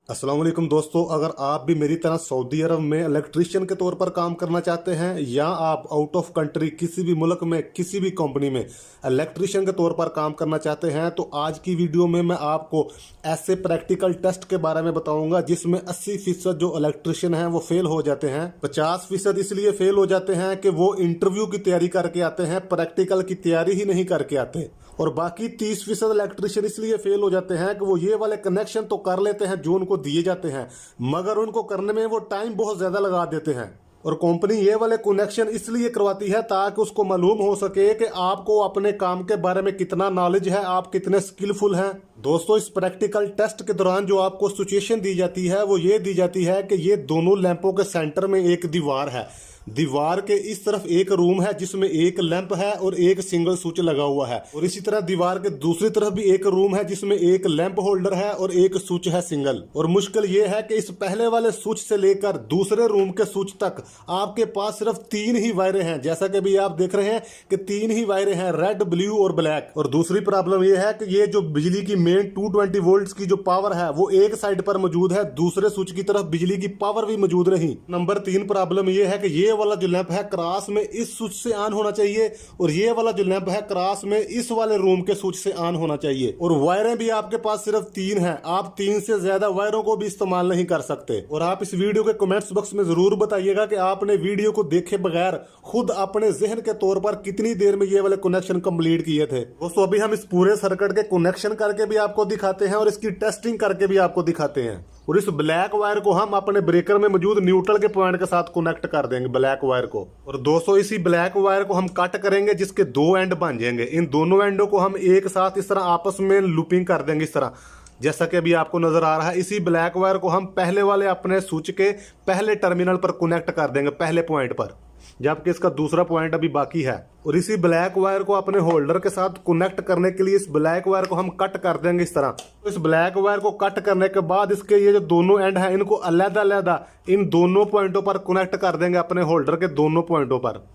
अस्सलाम वालेकुम दोस्तों, अगर आप भी मेरी तरह सऊदी अरब में इलेक्ट्रीशियन के तौर पर काम करना चाहते हैं या आप आउट ऑफ कंट्री किसी भी मुल्क में किसी भी कंपनी में इलेक्ट्रीशियन के तौर पर काम करना चाहते हैं तो आज की वीडियो में मैं आपको ऐसे प्रैक्टिकल टेस्ट के बारे में बताऊंगा जिसमें 80% जो इलेक्ट्रीशियन हैं वो फेल हो जाते हैं। 50% इसलिए फेल हो जाते हैं कि वो इंटरव्यू की तैयारी करके आते हैं, प्रैक्टिकल की तैयारी ही नहीं करके आते। और बाकी 30% इलेक्ट्रीशियन इसलिए फेल हो जाते हैं कि वो ये वाले कनेक्शन तो कर लेते हैं जो उनको दिए जाते हैं, मगर उनको करने में वो टाइम बहुत ज्यादा लगा देते हैं। और कंपनी ये वाले कनेक्शन इसलिए करवाती है ताकि उसको मालूम हो सके कि आपको अपने काम के बारे में कितना नॉलेज है, आप कितने स्किलफुल हैं। दोस्तों, इस प्रैक्टिकल टेस्ट के दौरान जो आपको सिचुएशन दी जाती है वो ये दी जाती है कि ये दोनों लैंपों के सेंटर में एक दीवार है। दीवार के इस तरफ एक रूम है जिसमें एक लैंप है और एक सिंगल स्विच लगा हुआ है, और इसी तरह दीवार के दूसरी तरफ भी एक रूम है जिसमें एक लैंप होल्डर है और एक स्विच है सिंगल। और मुश्किल ये है कि इस पहले वाले स्विच से लेकर दूसरे रूम के स्विच तक आपके पास सिर्फ 3 ही वायरें हैं, जैसा कि भी आप देख रहे हैं कि 3 ही वायरें हैं, रेड, ब्लू और ब्लैक। और दूसरी प्रॉब्लम यह है कि ये जो बिजली की मेन 220 वोल्ट की जो पावर है वो एक साइड पर मौजूद है, दूसरे स्विच की तरफ बिजली की पावर भी मौजूद नहीं। नंबर 3 प्रॉब्लम यह है कि ये वाला जो लैंप है क्रॉस में इस स्विच से ऑन होना चाहिए और ये वाला जो लैंप है क्रॉस में इस वाले रूम के स्विच से ऑन होना चाहिए। और वायरें भी आपके पास सिर्फ 3 हैं, आप 3 से ज्यादा वायरों को भी इस्तेमाल नहीं कर सकते। और आप इस वीडियो के कमेंट्स बॉक्स में जरूर बताइएगा कि आपने वीडियो को देखे बगैर खुद अपने जहन के तौर पर कितनी देर में ये वाले कनेक्शन कंप्लीट किए थे। दोस्तों, अभी हम इस पूरे सर्किट के कनेक्शन करके भी आपको दिखाते हैं और इसकी टेस्टिंग करके भी आपको दिखाते हैं। और इस ब्लैक वायर को हम अपने ब्रेकर में मौजूद न्यूट्रल के पॉइंट के साथ कनेक्ट कर देंगे, ब्लैक वायर को। और दोस्तों, इसी ब्लैक वायर को हम कट करेंगे जिसके 2 एंड बन जाएंगे। इन दोनों एंडों को हम एक साथ इस तरह आपस में लूपिंग कर देंगे, इस तरह जैसा कि अभी आपको नजर आ रहा है। इसी ब्लैक वायर को हम पहले वाले अपने स्विच के पहले टर्मिनल पर कनेक्ट कर देंगे, पहले पॉइंट पर, जबकि इसका दूसरा पॉइंट अभी बाकी है। और इसी ब्लैक वायर को अपने होल्डर के साथ कनेक्ट करने के लिए इस ब्लैक वायर को हम कट कर देंगे इस तरह। तो इस ब्लैक वायर को कट करने के बाद इसके ये जो दोनों एंड है इनको अलग-अलग इन दोनों पॉइंटों पर कनेक्ट कर देंगे, अपने होल्डर के दोनों पॉइंटों पर।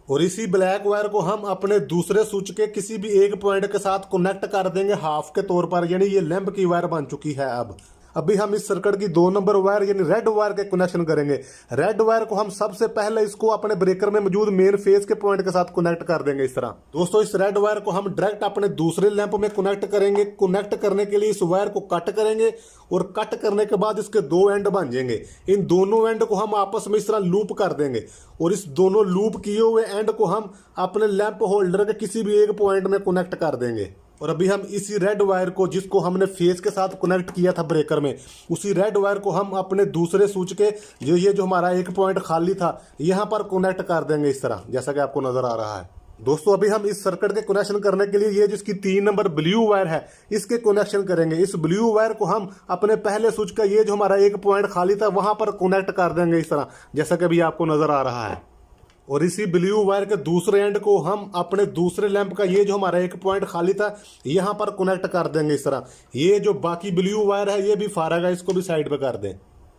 और इसी ब्लैक वायर को हम अपने दूसरे स्विच के किसी भी एक पॉइंट के साथ कनेक्ट कर देंगे हाफ के तौर पर, यानी ये लैंप की वायर बन चुकी है। अभी हम इस सर्किट की 2 नंबर वायर यानी रेड वायर के कनेक्शन करेंगे। रेड वायर को हम सबसे पहले इसको अपने ब्रेकर में मौजूद मेन फेज के पॉइंट के साथ कनेक्ट कर देंगे इस तरह। दोस्तों, इस रेड वायर को हम डायरेक्ट अपने दूसरे लैंप में कनेक्ट करेंगे। कनेक्ट करने के लिए इस वायर को कट करेंगे और कट करने के बाद इसके 2 एंड बन जाएंगे। इन दोनों एंड को हम आपस में इस तरह लूप कर देंगे और इस दोनों लूप किए हुए एंड को हम अपने लैंप होल्डर के किसी भी एक पॉइंट में कनेक्ट कर देंगे। और अभी हम इसी रेड वायर को, जिसको हमने फेज के साथ कनेक्ट किया था ब्रेकर में, उसी रेड वायर को हम अपने दूसरे स्विच के जो हमारा एक पॉइंट खाली था यहां पर कनेक्ट कर देंगे इस तरह, जैसा कि आपको नजर आ रहा है। दोस्तों, अभी हम इस सर्किट के कनेक्शन करने के लिए ये जिसकी 3 नंबर ब्लू वायर है इसके कनेक्शन करेंगे। इस ब्लू वायर को हम अपने पहले स्विच का ये जो हमारा एक पॉइंट खाली था वहां पर कनेक्ट कर देंगे इस तरह, जैसा कि अभी आपको नजर आ रहा है। और इसी ब्लू वायर के दूसरे एंड को हम अपने दूसरे लैंप का ये जो हमारा एक पॉइंट खाली था यहां पर कनेक्ट कर देंगे इस तरह। ये जो बाकी ब्लू वायर है ये भी फारग है, इसको भी साइड पे कर दें।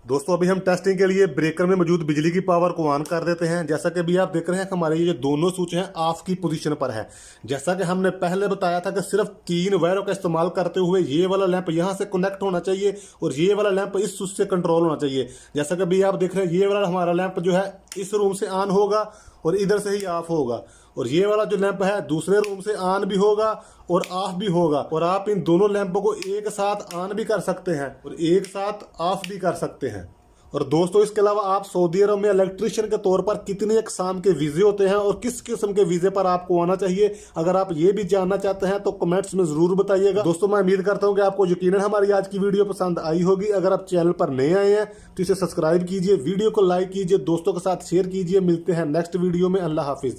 दोस्तों, अभी हम टेस्टिंग के लिए ब्रेकर में मौजूद बिजली की पावर को ऑन कर देते हैं। जैसा कि अभी आप देख रहे हैं कि हमारे ये दोनों स्विच हैं ऑफ की पोजीशन पर है। जैसा कि हमने पहले बताया था कि सिर्फ 3 वायरों का इस्तेमाल करते हुए ये वाला लैंप यहां से कनेक्ट होना चाहिए और ये वाला लैंप इस स्विच से कंट्रोल होना चाहिए। जैसा कि अभी आप देख रहे हैं ये वाला हमारा लैंप जो है इस रूम से ऑन होगा और इधर से ही ऑफ होगा, और ये वाला जो लैंप है दूसरे रूम से ऑन भी होगा और ऑफ भी होगा। और आप इन दोनों लैंपों को एक साथ ऑन भी कर सकते हैं और एक साथ ऑफ भी कर सकते हैं। और दोस्तों, इसके अलावा आप सऊदी अरब में इलेक्ट्रीशियन के तौर पर कितने इकसाम के वीजे होते हैं और किस किस्म के वीजे पर आपको आना चाहिए, अगर आप ये भी जानना चाहते हैं तो कमेंट्स में जरूर बताइएगा। दोस्तों, मैं उम्मीद करता हूं कि आपको यकीनन हमारी आज की वीडियो पसंद आई होगी। अगर आप चैनल पर नए आए हैं तो इसे सब्सक्राइब कीजिए, वीडियो को लाइक कीजिए, दोस्तों के साथ शेयर कीजिए। मिलते हैं नेक्स्ट वीडियो में। अल्लाह हाफिज।